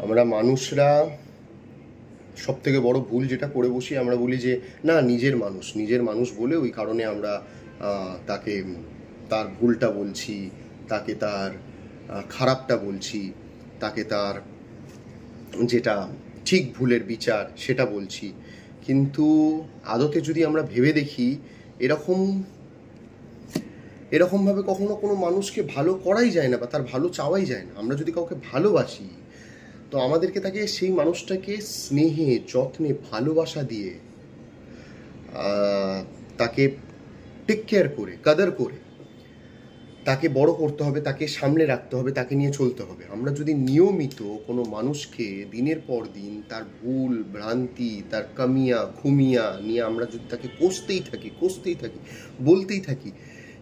আমরা মানুষরা সব থেকে বড় ভুল যেটা করে বসি, আমরা বলি যে না নিজের মানুষ বলে ওই কারণে আমরা তাকে তার ভুলটা বলছি, তাকে তার খারাপটা বলছি, তাকে তার যেটা ঠিক ভুলের বিচার সেটা বলছি। কিন্তু আদতে যদি আমরা ভেবে দেখি, এরকমভাবে কখনো কোনো মানুষকে ভালো করাই যায় না বা তার ভালো চাওয়াই যায় না। আমরা যদি কাউকে ভালোবাসি তো আমাদেরকে তাকে সেই মানুষটাকে স্নেহে যত্নে ভালোবাসা দিয়ে তাকে টেক কেয়ার করে কাদার করে তাকে বড় করতে হবে, তাকে সামলে রাখতে হবে, তাকে নিয়ে চলতে হবে। আমরা যদি নিয়মিত কোনো মানুষকে দিনের পর দিন তার ভুল ভ্রান্তি, তার কামিয়া খুমিয়া নিয়ে আমরা যদি তাকে কষতেই থাকি বলতেই থাকি,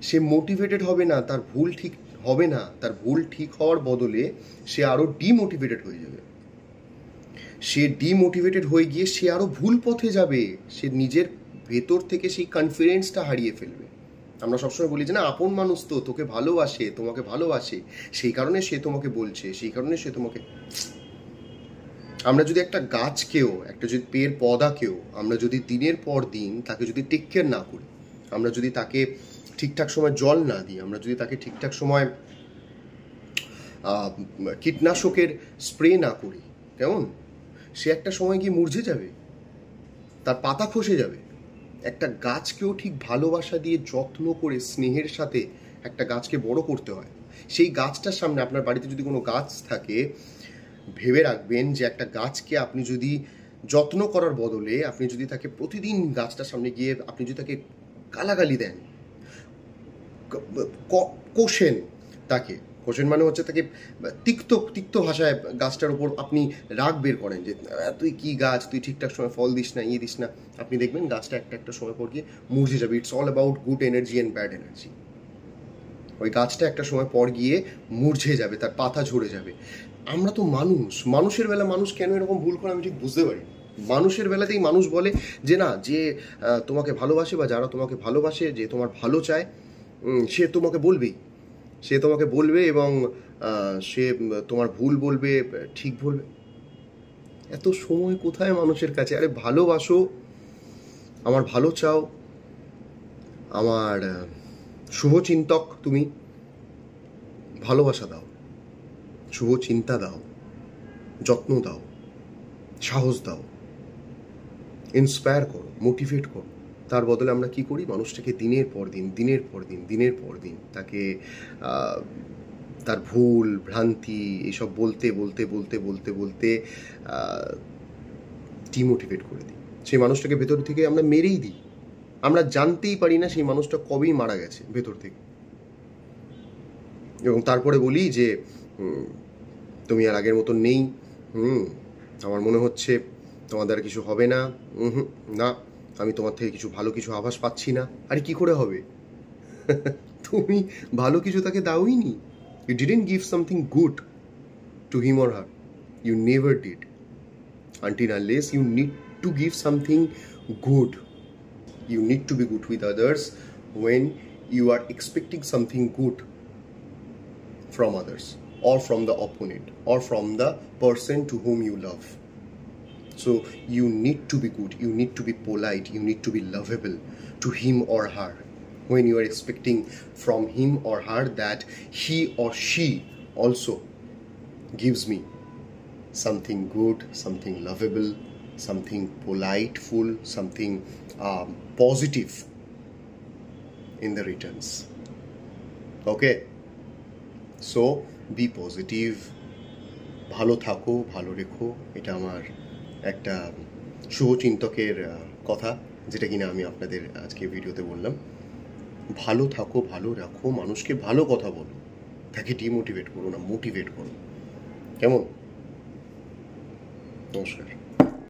সে মোটিভেটেড হবে না, তার ভুল ঠিক হবে না। তার ভুল ঠিক হওয়ার বদলে সে আরও ডিমোটিভেটেড হয়ে যাবে। সে ডিমোটিভেটেড হয়ে গিয়ে সে আরও ভুল পথে যাবে। সে নিজের ভেতর থেকে সেই কনফিডেন্সটা হারিয়ে ফেলবে। আমরা সবসময় বলি যে না, আপন মানুষ তো তোকে ভালোবাসে, তোমাকে ভালোবাসে, সেই কারণে সে তোমাকে বলছে, সেই কারণে সে তোমাকে। আমরা যদি একটা গাছকেও, একটা যদি পেড় পদাকেও আমরা যদি দিনের পর দিন তাকে যদি টেক কেয়ার না করি, আমরা যদি তাকে ঠিকঠাক সময় জল না দিই, আমরা যদি তাকে ঠিকঠাক সময় কীটনাশকের স্প্রে না করি, কেমন সে একটা সময় গিয়ে মুরঝে যাবে, তার পাতা খসে যাবে। একটা গাছকেও ঠিক ভালোবাসা দিয়ে যত্ন করে স্নেহের সাথে একটা গাছকে বড় করতে হয়। সেই গাছটার সামনে, আপনার বাড়িতে যদি কোনো গাছ থাকে, ভেবে রাখবেন যে একটা গাছকে আপনি যদি যত্ন করার বদলে আপনি যদি তাকে প্রতিদিন গাছটার সামনে গিয়ে আপনি যদি তাকে গালাগালি দেন, কোশেন তাকে, কোশেন মানে হচ্ছে তাকে তিক্ত ভাষায় গাছটার উপর আপনি রাগ বের করেন যে তুই কি গাছ, তুই ঠিকঠাক সময় ফল দিস না, দিস না, আপনি দেখবেন গাছটা একটা সময় পর গিয়ে মুরঝে যাবে। It's all about good energy and bad energy. ওই গাছটা একটা সময় পর গিয়ে মুরঝে যাবে, তার পাতা ঝরে যাবে। আমরা তো মানুষের বেলা মানুষ কেন এরকম ভুল করে আমি ঠিক বুঝতে পারি। মানুষের বেলাতেই মানুষ বলে যে না, যে তোমাকে ভালোবাসে বা যারা তোমাকে ভালোবাসে, যে তোমার ভালো চায়, সে তোমাকে বলবে এবং সে তোমার ভুল বলবে, ঠিক বলবে। এত সময় কোথায় মানুষের কাছে? আরে ভালোবাসো, আমার ভালো চাও, আমার শুভচিন্তক তুমি, ভালোবাসা দাও, শুভ চিন্তা দাও, যত্ন দাও, সাহস দাও, ইন্সপায়ার করো, মোটিভেট করো। তার বদলে আমরা কি করি? মানুষটাকে দিনের পর দিন তাকে তার ভুল ভ্রান্তি এইসব বলতে ডিমোটিভেট করে দিই। সেই মানুষটাকে ভেতর থেকে আমরা মেরেই দিই। আমরা জানতেই পারি না সেই মানুষটা কবেই মারা গেছে ভেতর থেকে। এবং তারপরে বলি যে তুমি আর আগের মতন নেই, আমার মনে হচ্ছে তোমার দ্বারা কিছু হবে না, না, আমি তোমার থেকে ভালো কিছু আভাস পাচ্ছি না। আরে কি করে হবে? তুমি ভালো কিছু তাকে দাওই নি। You didn't give something good to him or her. You never did. Until unless you need to give something good. You need to be good with others when you are expecting something good from others, or from the opponent, or from the person to whom you love. So you need to be good, you need to be polite, you need to be lovable to him or her when you are expecting from him or her that he or she also gives me something good, something lovable, something politeful, something positive in the returns. Okay, so be positive, ভালো থাকো, ভালো রেখো। এটা আমার একটা শুভচিন্তকের কথা, যেটা কিনা আমি আপনাদের আজকে ভিডিওতে বললাম। ভালো থাকো, ভালো রাখো, মানুষকে ভালো কথা বলো, তাকে ডিমোটিভেট করো না, মোটিভেট করো। কেমন? নমস্কার।